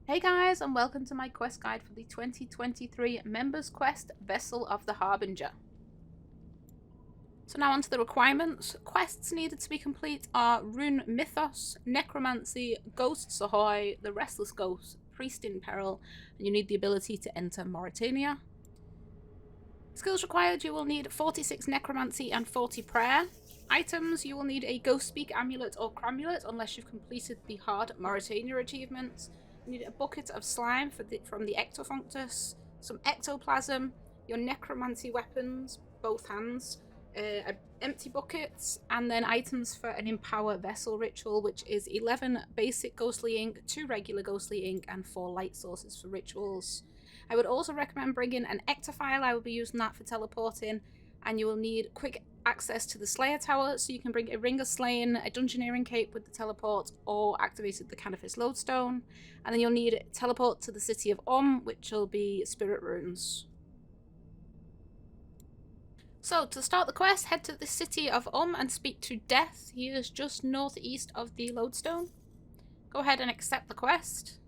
Hey guys, and welcome to my quest guide for the 2023 Members Quest Vessel of the Harbinger. So now onto the requirements. Quests needed to be complete are Rune Mythos, Necromancy, Ghosts Ahoy, The Restless Ghost, Priest in Peril, and you need the ability to enter Mauritania. Skills required, you will need 46 Necromancy and 40 Prayer. Items, you will need a Ghost Speak Amulet or Cramulet unless you've completed the hard Mauritania achievements. You need a bucket of slime from the Ectofunctus, some ectoplasm, your necromancy weapons, both hands, empty buckets, and then items for an Empower Vessel ritual, which is 11 basic ghostly ink, 2 regular ghostly ink, and 4 light sources for rituals. I would also recommend bringing an ectophile. I will be using that for teleporting, and you will need quick access to the Slayer Tower, so you can bring a Ring of Slaying, a Dungeoneering Cape with the teleport, or activated the Canifis Lodestone. And then you'll need teleport to the city of which will be Spirit Runes. So, to start the quest, head to the city of and speak to Death. He is just northeast of the Lodestone. Go ahead and accept the quest.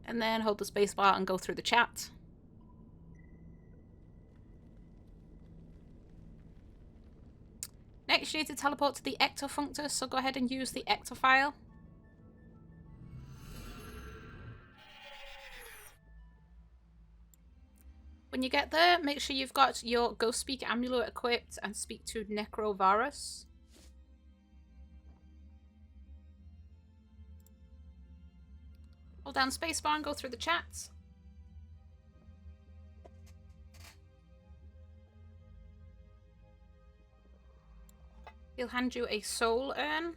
And then hold the spacebar and go through the chat. Next, you need to teleport to the Ectofunctus, so go ahead and use the ectophile. When you get there, make sure you've got your Ghost Speak Amulet equipped and speak to Necrovarus. Hold down spacebar and go through the chat. He'll hand you a soul urn.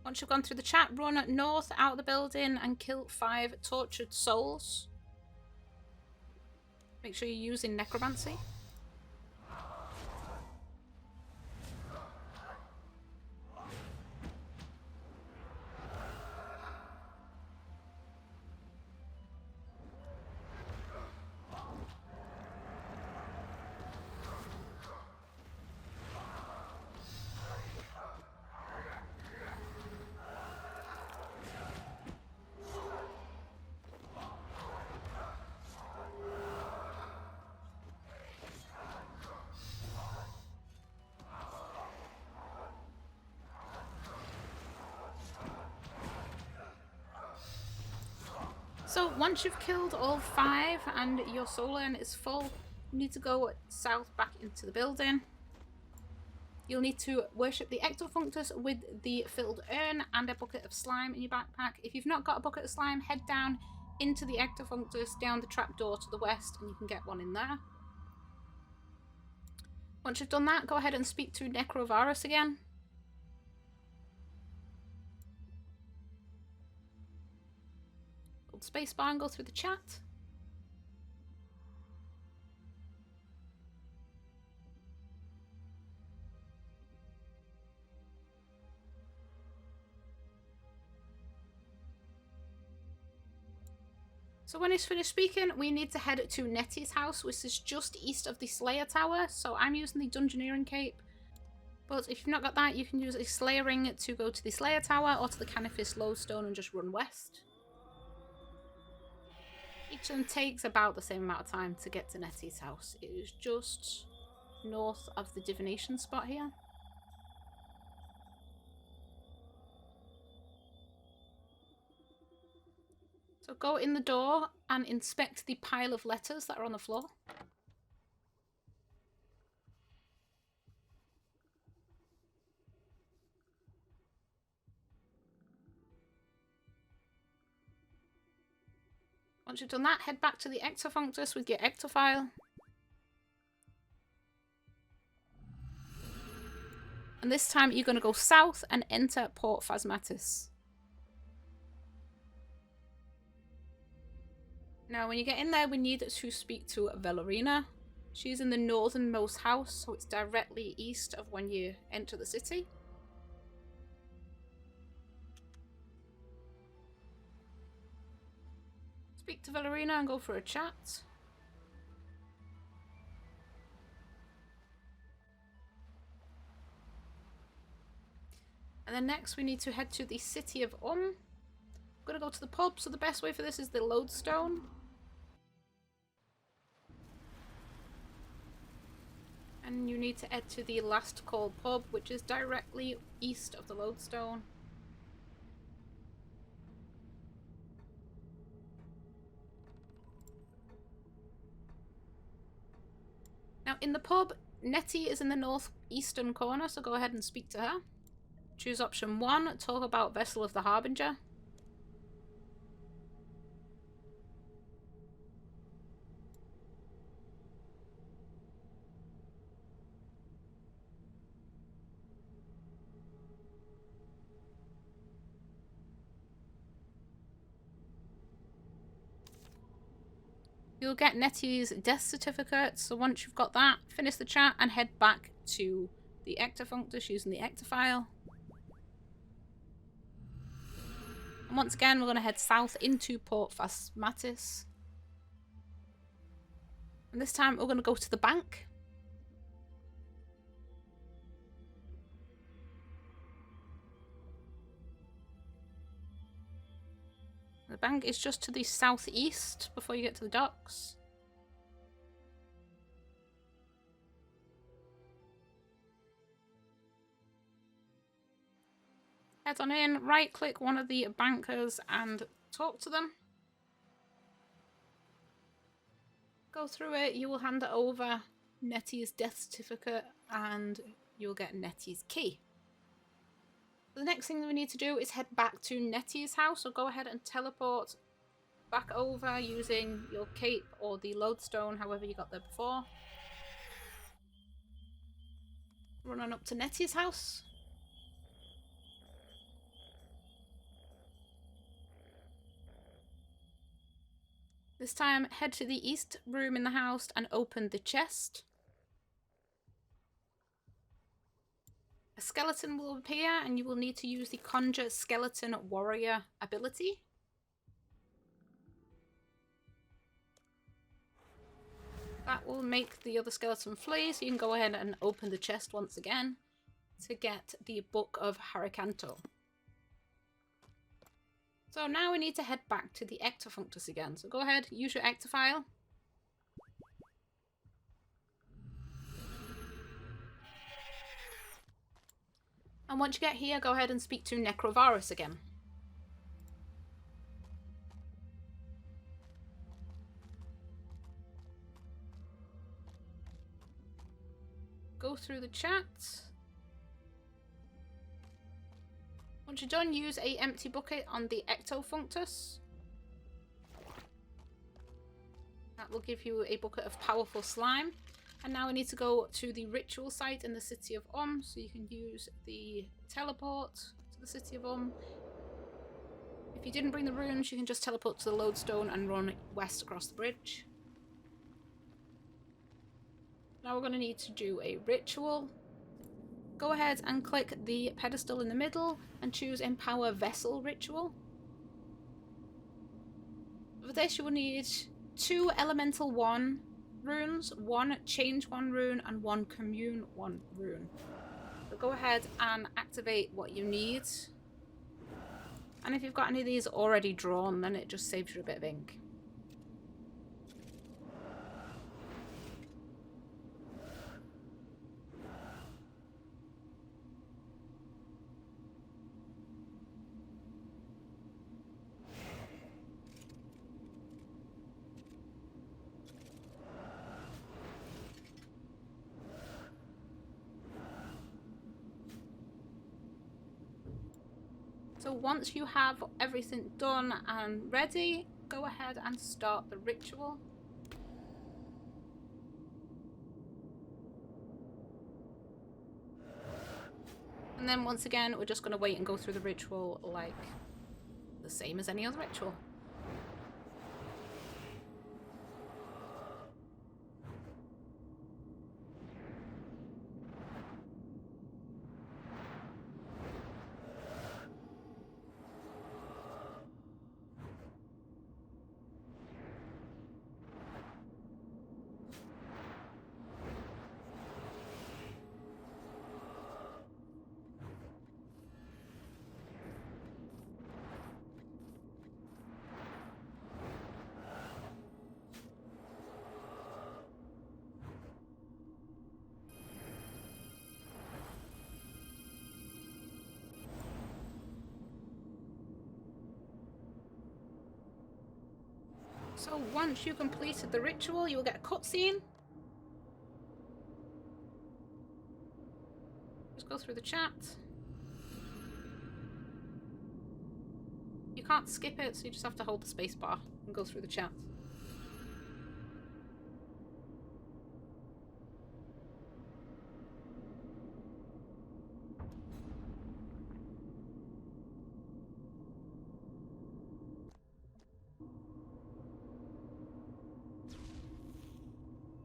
Once you've gone through the chat, run north out of the building and kill 5 tortured souls. Make sure you're using necromancy. So once you've killed all 5 and your soul urn is full, you need to go south back into the building. You'll need to worship the Ectofunctus with the filled urn and a bucket of slime in your backpack. If you've not got a bucket of slime, head down into the Ectofunctus, down the trapdoor to the west, and you can get one in there. Once you've done that, go ahead and speak to Necrovarus again. Hold spacebar and go through the chat. So when he's finished speaking, we need to head to Nettie's house, which is just east of the Slayer Tower. So I'm using the Dungeoneering Cape. But if you've not got that, you can use a Slayer Ring to go to the Slayer Tower or to the Canifis Lodestone and just run west. Each of them takes about the same amount of time to get to Nettie's house. It is just north of the divination spot here. So go in the door and inspect the pile of letters that are on the floor. Once you've done that, head back to the Ectofunctus with your ectophile. And this time you're going to go south and enter Port Phasmatis. Now, when you get in there, we need to speak to Valerina. She's in the northernmost house, so it's directly east of when you enter the city. Speak to Valerina and go for a chat. And then next we need to head to the city of I'm gonna go to the pub, so the best way for this is the lodestone. And you need to head to the last call pub, which is directly east of the lodestone. Now in the pub, Nettie is in the northeastern corner, so go ahead and speak to her. Choose option 1, talk about Vessel of the Harbinger. You'll get Nettie's death certificate, so once you've got that, finish the chat and head back to the Ectofunctus using the Ectofile. And once again, we're going to head south into Port Phasmatis. And this time we're going to go to the bank. The bank is just to the southeast before you get to the docks. Head on in, right click one of the bankers and talk to them. Go through it, you will hand it over Nettie's death certificate and you'll get Nettie's key. The next thing that we need to do is head back to Nettie's house, so go ahead and teleport back over using your cape or the lodestone, however you got there before. Run on up to Nettie's house. This time, head to the east room in the house and open the chest. A skeleton will appear and you will need to use the Conjure Skeleton Warrior ability. That will make the other skeleton flee, so you can go ahead and open the chest once again to get the Book of Hanto. So now we need to head back to the Ectofunctus again. So go ahead, use your Ectofile. And once you get here, go ahead and speak to Necrovarus again. Go through the chat. Once you're done, use a empty bucket on the Ectofunctus. That will give you a bucket of powerful slime. And now we need to go to the ritual site in the city of so you can use the teleport to the city of If you didn't bring the runes, you can just teleport to the lodestone and run west across the bridge. Now we're going to need to do a ritual. Go ahead and click the pedestal in the middle and choose Empower Vessel Ritual. For this you will need 2 Elemental 1 runes, 1 Change 1 rune and 1 Commune 1 rune. So go ahead and activate what you need. And if you've got any of these already drawn, then it just saves you a bit of ink. So once you have everything done and ready, go ahead and start the ritual. And then once again, we're just going to wait and go through the ritual like the same as any other ritual. So once you completed the ritual, you will get a cutscene. Just go through the chat. You can't skip it, so you just have to hold the space bar and go through the chat.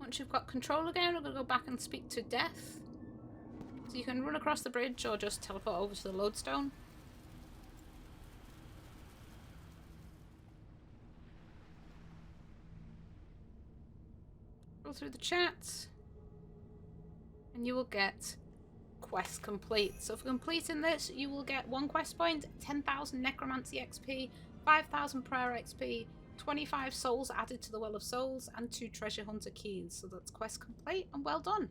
Once you've got control again, we're going to go back and speak to Death. So you can run across the bridge or just teleport over to the lodestone. Go through the chat. And you will get quest complete. So for completing this, you will get 1 quest point, 10,000 necromancy XP, 5,000 prayer XP, 25 souls added to the Well of Souls, and 2 treasure hunter keys. So that's quest complete and well done.